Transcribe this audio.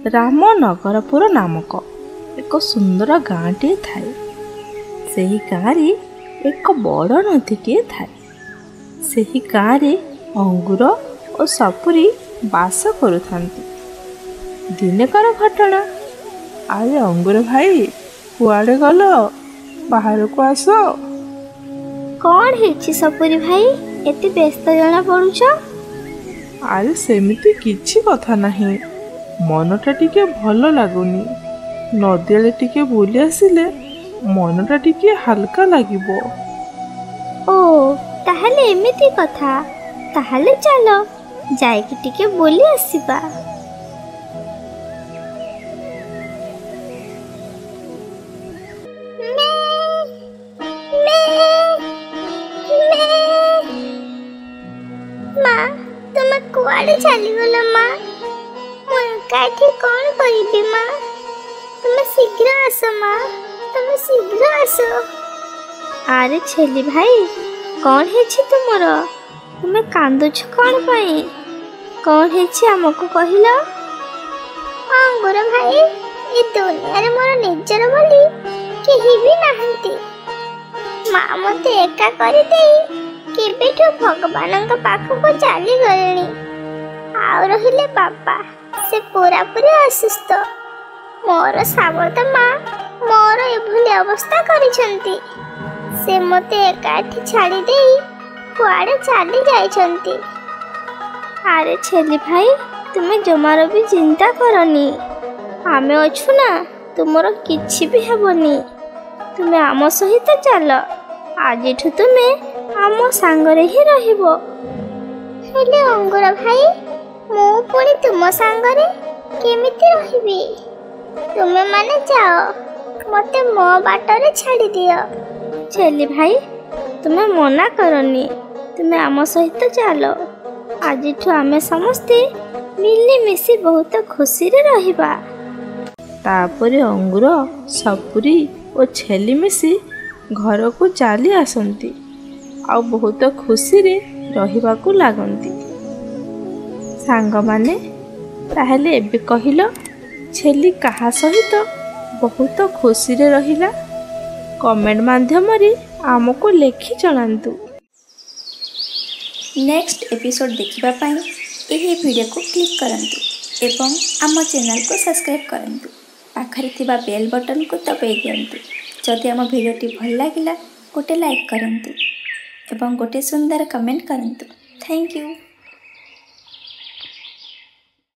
रामनगरपुर नामक एक सुंदर गाँटे थाए। ସେହି ଗାଁରେ ଏକ ବଡ଼ ନଦୀଟିଏ ଥାଏ। ସେହି ଗାଁରେ ଅଙ୍ଗୁର ଓ ସପୁରି ବାସ କରୁଥାନ୍ତି। ଦିନେକର ଘଟଣା। ଆରେ ଅଙ୍ଗୁର ଭାଇ, କୁଆଡ଼େ ଗଲ? ବାହାରକୁ ଆସ। କ'ଣ ହେଇଛି ସପୁରି ଭାଇ, ଏତେ ବ୍ୟସ୍ତ ଜଣା ପଡ଼ୁଛ? ଆରେ ସେମିତି କିଛି କଥା ନାହିଁ, ମନଟା ଟିକେ ଭଲ ଲାଗୁନି। ନଦୀଆଡ଼େ ଟିକେ ବୁଲି ଆସିଲେ ମନଟା ଟିକେ ହାଲକା ଲାଗିବ। ଓ ତାହେଲେ ଏମିତି କଥା। ତାହେଲେ ଚାଲ ଯାଇକି ଟିକେ ବୁଲି ଆସିବା। ମା, ତୁମେ କୁଆଡ଼େ ଚାଲିଗଲ ମା? ମୁଁ ଏକା ଏଠି କ'ଣ କରିବି ମା? ତୁମେ ଶୀଘ୍ର ଆସ ମା, ତୁମେ ଶୀଘ୍ର ଆସ। ଆରେ ଛେଲି ଭାଇ, କ'ଣ ହେଇଛି ତୁମର? ତୁମେ କାନ୍ଦୁଛ କ'ଣ ପାଇଁ? କ'ଣ ହେଇଛି ଆମକୁ କହିଲ? ଅଙ୍ଗୁର ଭାଇ, ଏ ଦୁନିଆରେ ମୋର ନିଜର ବୋଲି କେହି ବି ନାହାନ୍ତି। ମା ମୋତେ ଏକା କରିଦେଇ କେବେଠୁ ଭଗବାନଙ୍କ ପାଖକୁ ଚାଲିଗଲେଣି। ଆଉ ରହିଲେ ବାପା, ସେ ପୁରାପୁରି ଅସୁସ୍ଥ। ମୋର ସାବତ ମା ମୋର ଏଭଳି ଅବସ୍ଥା କରିଛନ୍ତି। ସେ ମୋତେ ଏକା ଏଠି ଛାଡ଼ି ଦେଇ କୁଆଡ଼େ ଚାଲି ଯାଇଛନ୍ତି। ଆରେ ଛେଲି ଭାଇ, ତୁମେ ଜମାର ବି ଚିନ୍ତା କରନି। ଆମେ ଅଛୁ ନା, ତୁମର କିଛି ବି ହେବନି। ତୁମେ ଆମ ସହିତ ଚାଲ। ଆଜିଠୁ ତୁମେ ଆମ ସାଙ୍ଗରେ ହିଁ ରହିବ। ହେଲେ ଅଙ୍ଗୁର ଭାଇ, ମୁଁ ପୁଣି ତୁମ ସାଙ୍ଗରେ କେମିତି ରହିବି? ତୁମେମାନେ ଯାଅ, ମୋତେ ମୋ ବାଟରେ ଛାଡ଼ିଦିଅ। ଛେଲି ଭାଇ, ତୁମେ ମନା କରନି, ତୁମେ ଆମ ସହିତ ଚାଲ। ଆଜିଠୁ ଆମେ ସମସ୍ତେ ମିଳିମିଶି ବହୁତ ଖୁସିରେ ରହିବା। ତାପରେ ଅଙ୍ଗୁର, ସପୁରି ଓ ଛେଲି ମିଶି ଘରକୁ ଚାଲି ଆସନ୍ତି ଆଉ ବହୁତ ଖୁସିରେ ରହିବାକୁ ଲାଗନ୍ତି। ସାଙ୍ଗମାନେ, ତାହେଲେ ଏବେ କହିଲ, ଛେଲି କାହା ସହିତ ବହୁତ ଖୁସିରେ ରହିଲା? କମେଣ୍ଟ ମାଧ୍ୟମରେ ଆମକୁ ଲେଖି ଜଣାନ୍ତୁ। ନେକ୍ସଟ ଏପିସୋଡ଼ ଦେଖିବା ପାଇଁ ଏହି ଭିଡ଼ିଓକୁ କ୍ଲିକ୍ କରନ୍ତୁ ଏବଂ ଆମ ଚ୍ୟାନେଲକୁ ସବସ୍କ୍ରାଇବ୍ କରନ୍ତୁ। ପାଖରେ ଥିବା ବେଲ୍ ବଟନକୁ ଦବାଇ ଦିଅନ୍ତୁ। ଯଦି ଆମ ଭିଡ଼ିଓଟି ଭଲ ଲାଗିଲା ଗୋଟେ ଲାଇକ୍ କରନ୍ତୁ ଏବଂ ଗୋଟେ ସୁନ୍ଦର କମେଣ୍ଟ କରନ୍ତୁ। Thank you.